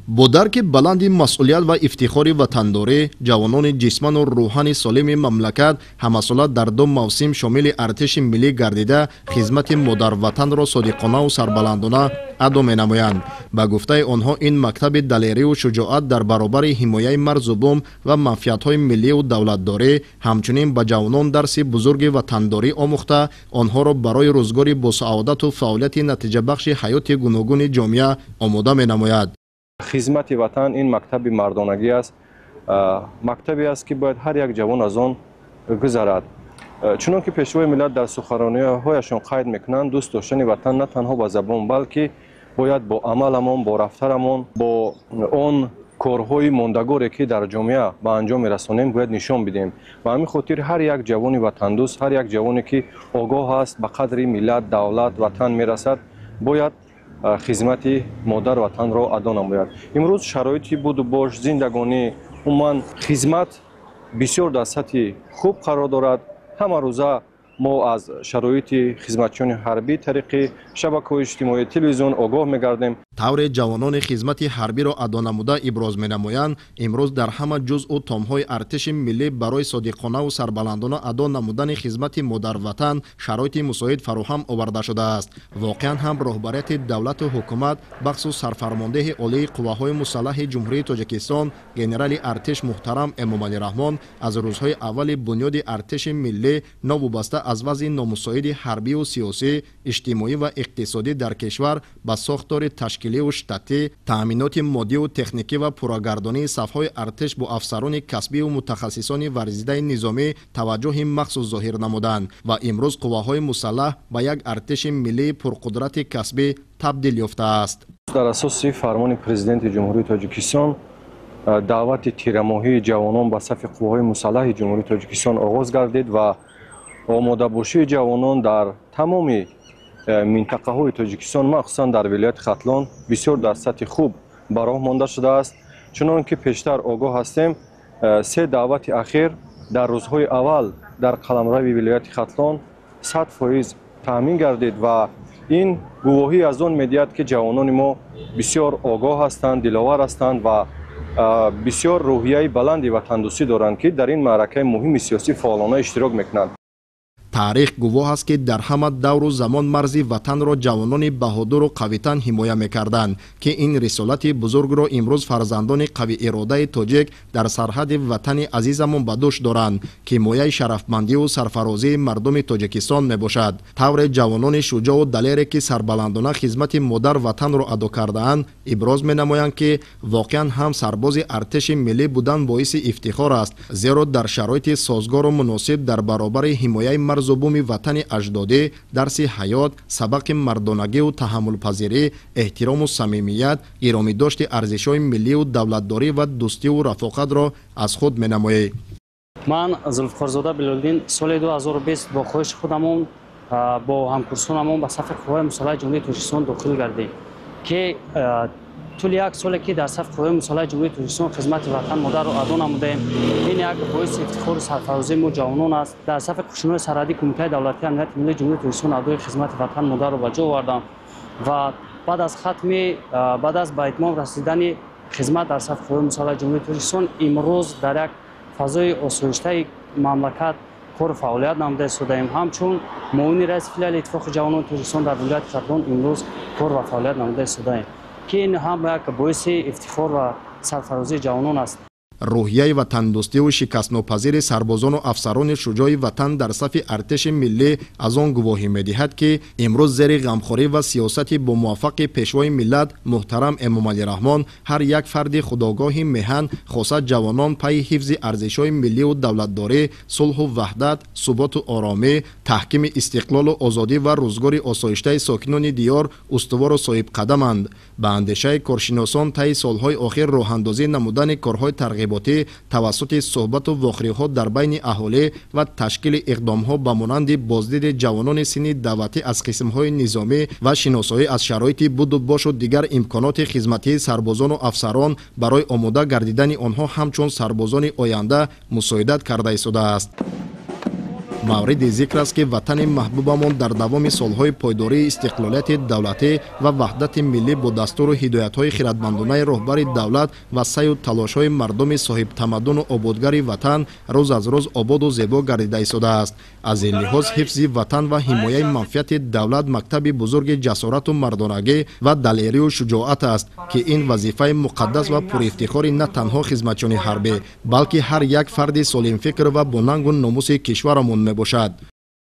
با درک بلند مسئولیت و افتخار وطنداری، جوانان جسمان و روحانی سالم مملکت همسالت در دو موسم شامل ارتش ملی گردیده خدمت مادر وطن را صادقانه و سربلندانه ادا می‌نمایند. به گفته آنها این مکتب دلیری و شجاعت در برابر حمایت مرز و بوم و منفعت‌های ملی و دولتداری همچنین به جوانان درس بزرگ وطنداری آموخته آنها را برای روزگار با سعادت و فعالیت نتیجه بخش حیات گوناگون جامعه آماده می‌نماید. خدمت وطن این مکتب مردانگی است، مکتبی است که باید هر یک جوان از آن گذرد. چنانکه پیشوای ملت در سخنرانی‌هایشان قید میکنند دوست داشتن وطن نه تنها با زبان بلکه باید با عملمون، با رفتارمون، با آن کارهای ماندگاری که در جامعه به انجام میرسانیم باید نشان بدیم. و همین خاطر هر یک جوان وطن دوست، هر یک جوانی که آگاه است به قدر ملت، دولت، وطن میرسد باید خدمت مادر وطن را ادا نماید. امروز شرایطی بود و باش زندگانی عموما خدمت بسیار در سطح خوب قرار دارد. همه روزه ما از شرایط خدمتچیان حربی طریق شبکه‌های اجتماعی تلویزیون آگاه می‌گردیم. طور جوانان خدمت حربی را ادا نموده ابراز می‌نمایند امروز در همه جزء و تام‌های ارتش ملی برای صادقانه و سربلندانه ادا نمودن خدمت مادر وطن شرایط مساعد فراهم آورده شده است. واقعا هم رهبریت دولت و حکومت بخصوص سرفرمانده عالی قواهای مسلح جمهوری تاجیکستان گنرال ارتش محترم امامعلی رحمان از روزهای اول بنیاد ارتش ملی نوابسته از وضع نامساعد حربی و سیاسی، اجتماعی و اقتصادی در کشور به ساختار تشکیلی و شتاتی، تأمینات مادی و تکنیکی و پروگردانی صف‌های ارتش با افسران کسبی و متخصصان ورزیده نظامی توجه مخصوص ظاهر نمودند و امروز قواهای مسلح به یک ارتش ملی پرقدرت کسبی تبدیل یافته است. در اساس فرمان پرزیدنت جمهوری تاجیکستان دعوت تیرماهی جوانان به صف قواهای مسلح جمهوری تاجیکستان آغاز گردید و آماده باشی جوانان در تمام منطقه های تاجیکستان مخصوصا در ولایت ختلان بسیار در سطح خوب براه مانده شده است. چنانکه پیشتر آگاه هستیم 3 دعوت اخیر در روزهای اول در قلمرو ولایت ختلان 100% تامین گردید و این گواهی از آن می‌دهد که جوانان ما بسیار آگاه هستند، دلاور هستند و بسیار روحیه بلندی و تندرستی دارند که در این معرکه مهم سیاسی فعالانه اشتراک میکنند. تاریخ گواه است که در همه دور و زمان مرز وطن را جوانان بهادر و قوی‌تن حمایت می‌کردند که این رسالت بزرگ را امروز فرزندان قوی اراده تاجیک در سرحد وطن عزیزمان به دوش دارند که حمایت شرفمندی و سرفرازی مردم تاجیکستان میباشد. طور جوانان شجاع و دلیری که سربلندانه خدمت مادر وطن را ادا کرده‌اند ابراز می‌نمایند که واقعا هم سرباز ارتش ملی بودن باعث افتخار است، زیرا در شرایط سازگار و مناسب در برابر حمایت مرز و بوم وطن اجدادی درس حیات، سبق مردانگی و تحمل پذیری، احترام و صمیمیت، گرامی داشت ارزش‌های ملی و دولتداری و دوستی و رفاقت را از خود می‌نماید. من زلفقارزاده بلالدین سال 2020 با خواهش خودمون با همکورسانمون به صف قوای مسلح جمهوری تاجیکستان داخل گردیم که طول یک سالی که در صف قوای مسلح جمهوری تاجیکستان خدمت وطن مادر را ادا نمودیم. این یک باعث افتخار و سرفرازی ما جوانان است. در صف کشنهای سرحدی کمیته دولتی امنیت ملی جمهوری تاجیکستان ادای خدمت وطن مادر را به جا آوردم و بعد از به اتمام رسیدن خدمت در صف قوای مسلح جمهوری تاجیکستان امروز در یک فضای آسایشته مملکت کار و فعالیت نموده شدیم. همچون معاون رئیس فیلال اتفاق جوانان تاجیکستان در ولایت ختلان امروز کار و فعالیت نموده شدیم که این هم یک باعث افتخار و سرفرازی جوانان است. روحیه و تندرستی و شکست‌ناپذیر سربازان و افسران شجاع وطن در صف ارتش ملی از آن گواهی می‌دهد که امروز زیر غمخواری و سیاست با موفق پیشوای ملت محترم امامعلی رحمان هر یک فرد خودآگاه میهن خاصه جوانان پای حفظ ارزش‌های ملی و دولتداری، صلح و وحدت، ثبات و آرامی، تحکیم استقلال و آزادی و روزگار آسایشته ساکنان دیار استوار و صاحب قدمند. به اندیشه کارشناسان طی سال‌های اخیر راه‌اندازی نمودن کارهای ترغیباتی توسط صحبت و واخری‌ها در بین اهالی و تشکیل اقدام‌ها به مانند بازدید جوانان سن دعوتی از قسم‌های نظامی و شناسایی از شرایط بود و باش و دیگر امکانات خدمتی سربازان و افسران برای آماده گردیدن آنها همچون سربازان آینده مساعدت کرده شده است. мавриди зикр аст ки ватани маҳбубамон дар давоми солҳои пойдории истиқлолияти давлатӣ ва ваҳдати миллӣ бо дастуру ҳидоятҳои хиратмандонаи роҳбари давлат ва саю талошҳои мардуми соҳибтамаддуну ободгари ватан рӯз аз рӯз ободу зебо гардида истодааст. аз ин лиҳоз ҳифзи ватан ва ҳимояи манфиати давлат мактаби бузурги ҷасорату мардонагӣ ва далерию шуҷоат аст ки ин вазифаи муқаддас ва пурифтихори на танҳо хизматчони ҳарбӣ балки ҳар як фарди солимфикр ва бо нангу номуси кишварамон мебошад.